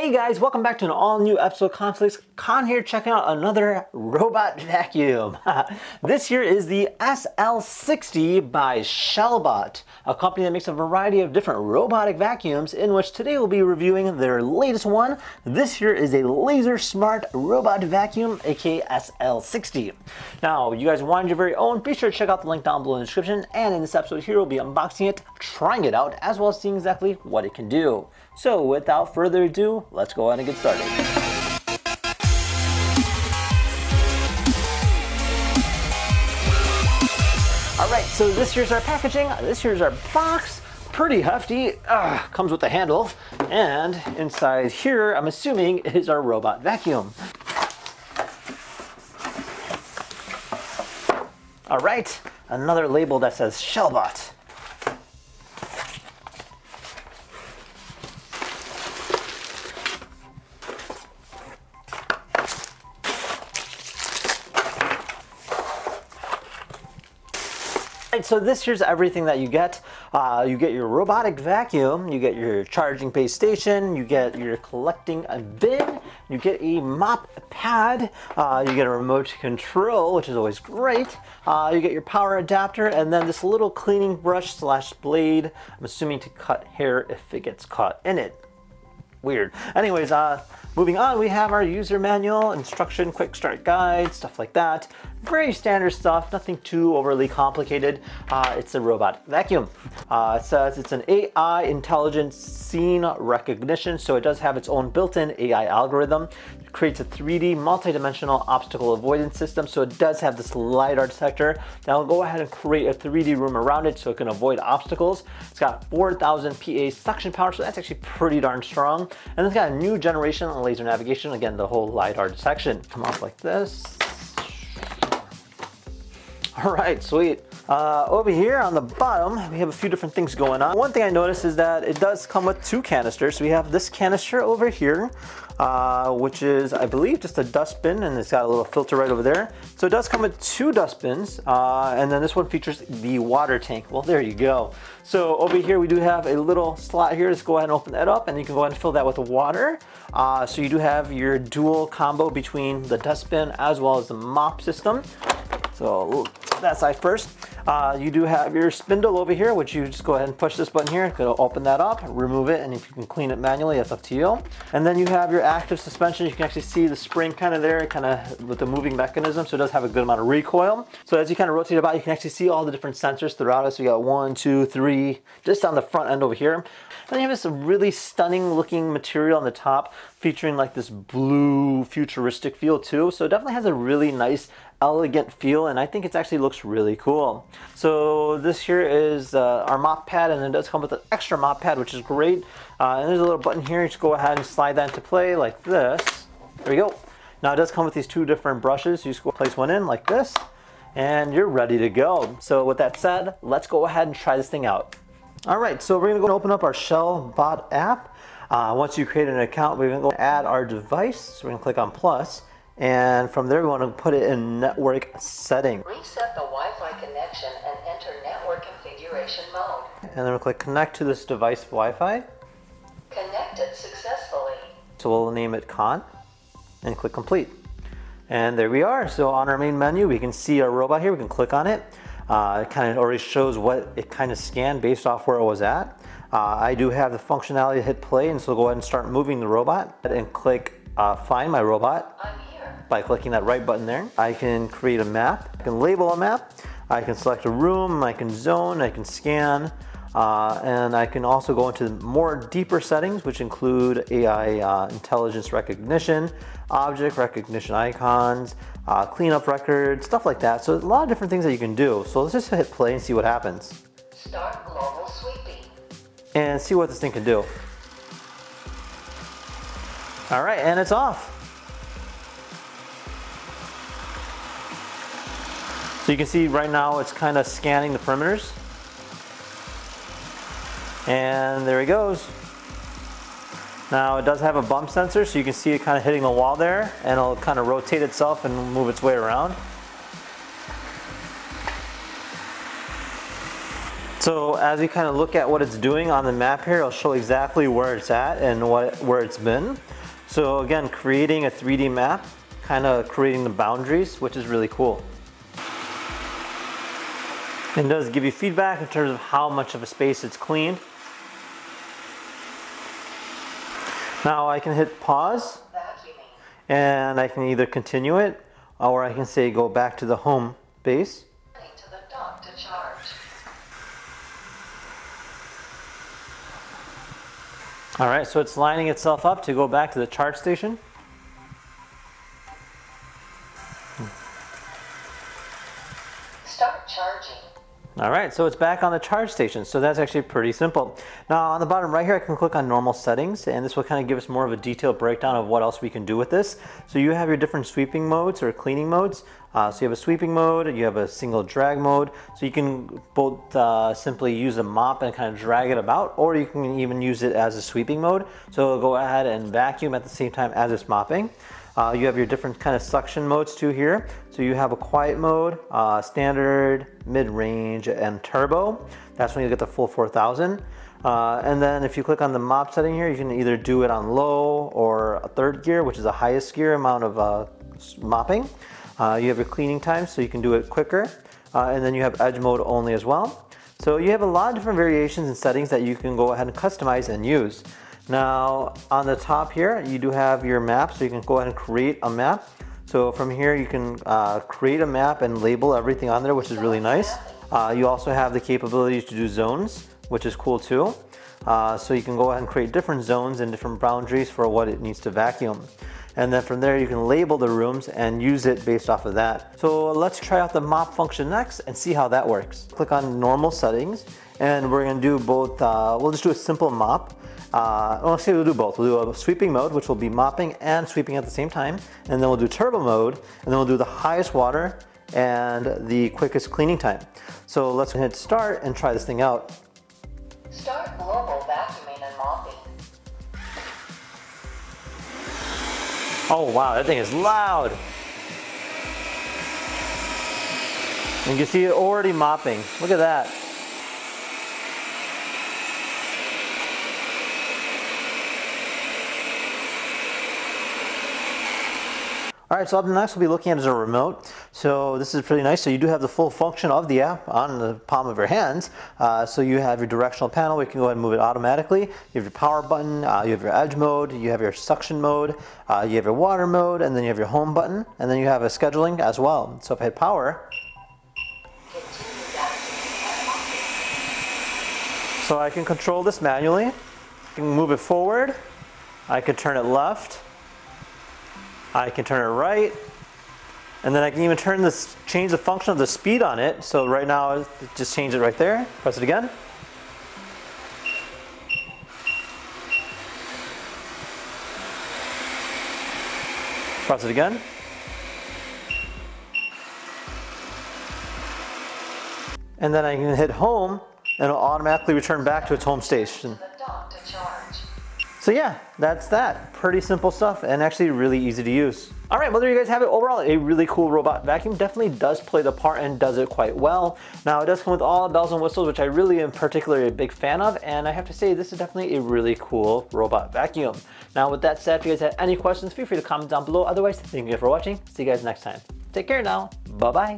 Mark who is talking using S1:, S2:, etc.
S1: Hey guys, welcome back to an all new episode of Conflicts. Con here checking out another robot vacuum. This here is the SL60 by Shellbot, a company that makes a variety of different robotic vacuums, in which today we'll be reviewing their latest one. This here is a laser smart robot vacuum, aka SL60. Now, you guys wanted your very own, be sure to check out the link down below in the description, and in this episode here we'll be unboxing it, trying it out, as well as seeing exactly what it can do. So without further ado, let's go ahead and get started. Alright, so this here's our packaging, this here's our box. Pretty hefty, comes with a handle, and inside here, I'm assuming, is our robot vacuum. Alright, another label that says Shellbot. So this here's everything that you get. You get your robotic vacuum, you get your charging base station, you get your collecting bin, you get a mop pad, you get a remote control, which is always great. You get your power adapter, and then this little cleaning brush slash blade, I'm assuming to cut hair if it gets caught in it. Weird. Anyways, moving on, we have our user manual, instruction, quick start guide, stuff like that. Very standard stuff, nothing too overly complicated. It's a robot vacuum. It says it's an AI intelligent scene recognition, so it does have its own built-in AI algorithm. It creates a 3D multi-dimensional obstacle avoidance system, so it does have this Lidar detector that will go ahead and create a 3D room around it so it can avoid obstacles. It's got 4,000 PA suction power, so that's actually pretty darn strong. And it's got a new generation of laser navigation, again, the whole Lidar detection. Come off like this. All right, sweet. Over here on the bottom, we have a few different things going on. One thing I noticed is that it does come with two canisters. So we have this canister over here, which is, I believe, just a dustbin, and it's got a little filter right over there. So it does come with two dustbins, and then this one features the water tank. Well, there you go. So over here, we do have a little slot here. Let's go ahead and open that up, and you can go ahead and fill that with water. So you do have your dual combo between the dustbin as well as the mop system. So that side first. You do have your spindle over here, which you just go ahead and push this button here. It'll open that up, remove it, and if you can clean it manually, that's up to you. And then you have your active suspension. You can actually see the spring kind of there, kind of with the moving mechanism, so it does have a good amount of recoil. So as you kind of rotate about, you can actually see all the different sensors throughout it. So you got 1, 2, 3, just on the front end over here. Then you have this really stunning looking material on the top, featuring like this blue futuristic feel too. So it definitely has a really nice, elegant feel, and I think it actually looks really cool. So this here is our mop pad, and it does come with an extra mop pad, which is great. And there's a little button here. You just go ahead and slide that into play like this. There we go. Now it does come with these two different brushes. You just go place one in like this, and you're ready to go. So with that said, let's go ahead and try this thing out. All right, so we're gonna go open up our Shellbot app. Once you create an account, we're gonna go add our device. So we're gonna click on plus. And from there, we want to put it in network setting.
S2: Reset the Wi-Fi connection and enter network configuration mode.
S1: And then we'll click connect to this device Wi-Fi.
S2: Connected successfully.
S1: So we'll name it Con and click complete. And there we are. So on our main menu, we can see our robot here. We can click on it. It kind of already shows what it kind of scanned based off where it was at. I do have the functionality to hit play, and so go ahead and start moving the robot and click find my robot.
S2: I'm here.
S1: By clicking that right button there. I can create a map, I can label a map, I can select a room, I can zone, I can scan, and I can also go into more deeper settings, which include AI intelligence recognition, object recognition icons, cleanup records, stuff like that. So a lot of different things that you can do. So let's just hit play and see what happens.
S2: Start global sweeping. And
S1: see what this thing can do. All right, and it's off. So you can see right now it's kind of scanning the perimeters. And there it goes. Now it does have a bump sensor, so you can see it kind of hitting the wall there, and it'll kind of rotate itself and move its way around. So as we kind of look at what it's doing on the map here, I'll show exactly where it's at and where it's been. So again, creating a 3D map, kind of creating the boundaries, which is really cool. It does give you feedback in terms of how much of a space it's cleaned. Now I can hit pause, and I can either continue it, or I can say go back to the home base.
S2: To the dock to charge.
S1: All right, so it's lining itself up to go back to the charge station.
S2: Start charging.
S1: All right, so it's back on the charge station. So that's actually pretty simple. Now on the bottom right here, I can click on normal settings, and this will kind of give us more of a detailed breakdown of what else we can do with this. So you have your different sweeping modes or cleaning modes. So you have a sweeping mode, you have a single drag mode. So you can both simply use a mop and kind of drag it about, or you can even use it as a sweeping mode. So it'll go ahead and vacuum at the same time as it's mopping. You have your different kind of suction modes too here. So you have a quiet mode, standard, mid-range, and turbo. That's when you get the full 4,000. And then if you click on the mop setting here, you can either do it on low or a third gear, which is the highest gear amount of mopping. You have your cleaning time, so you can do it quicker. And then you have edge mode only as well. So you have a lot of different variations and settings that you can go ahead and customize and use. Now on the top here, you do have your map, so you can go ahead and create a map. So from here you can create a map and label everything on there, which is really nice. You also have the capability to do zones, which is cool too. So you can go ahead and create different zones and different boundaries for what it needs to vacuum. And then from there you can label the rooms and use it based off of that. So let's try out the mop function next and see how that works. Click on normal settings, and we're gonna do both, we'll just do a simple mop. We'll do both. We'll do a sweeping mode, which will be mopping and sweeping at the same time. And then we'll do turbo mode, and then we'll do the highest water and the quickest cleaning time. So let's hit start and try this thing out.
S2: Start global vacuuming and mopping.
S1: Oh wow, that thing is loud. And you can see it already mopping. Look at that. All right, so up next we'll be looking at is a remote. So this is pretty nice. So you do have the full function of the app on the palm of your hands. So you have your directional panel. We can go ahead and move it automatically. You have your power button. You have your edge mode. You have your suction mode. You have your water mode, and then you have your home button, and then you have a scheduling as well. So if I hit power, so I can control this manually. I can move it forward. I can turn it left. I can turn it right, and then I can even change the function of the speed on it. So right now, just change it right there. Press it again. Press it again. And then I can hit home, and it'll automatically return back to its home station.
S2: The dock to charge.
S1: So yeah, that's that. Pretty simple stuff and actually really easy to use. All right, well there you guys have it. Overall, a really cool robot vacuum. Definitely does play the part and does it quite well. Now it does come with all the bells and whistles, which I really am particularly a big fan of. And I have to say, this is definitely a really cool robot vacuum. Now with that said, if you guys have any questions, feel free to comment down below. Otherwise, thank you for watching. See you guys next time. Take care now. Bye-bye.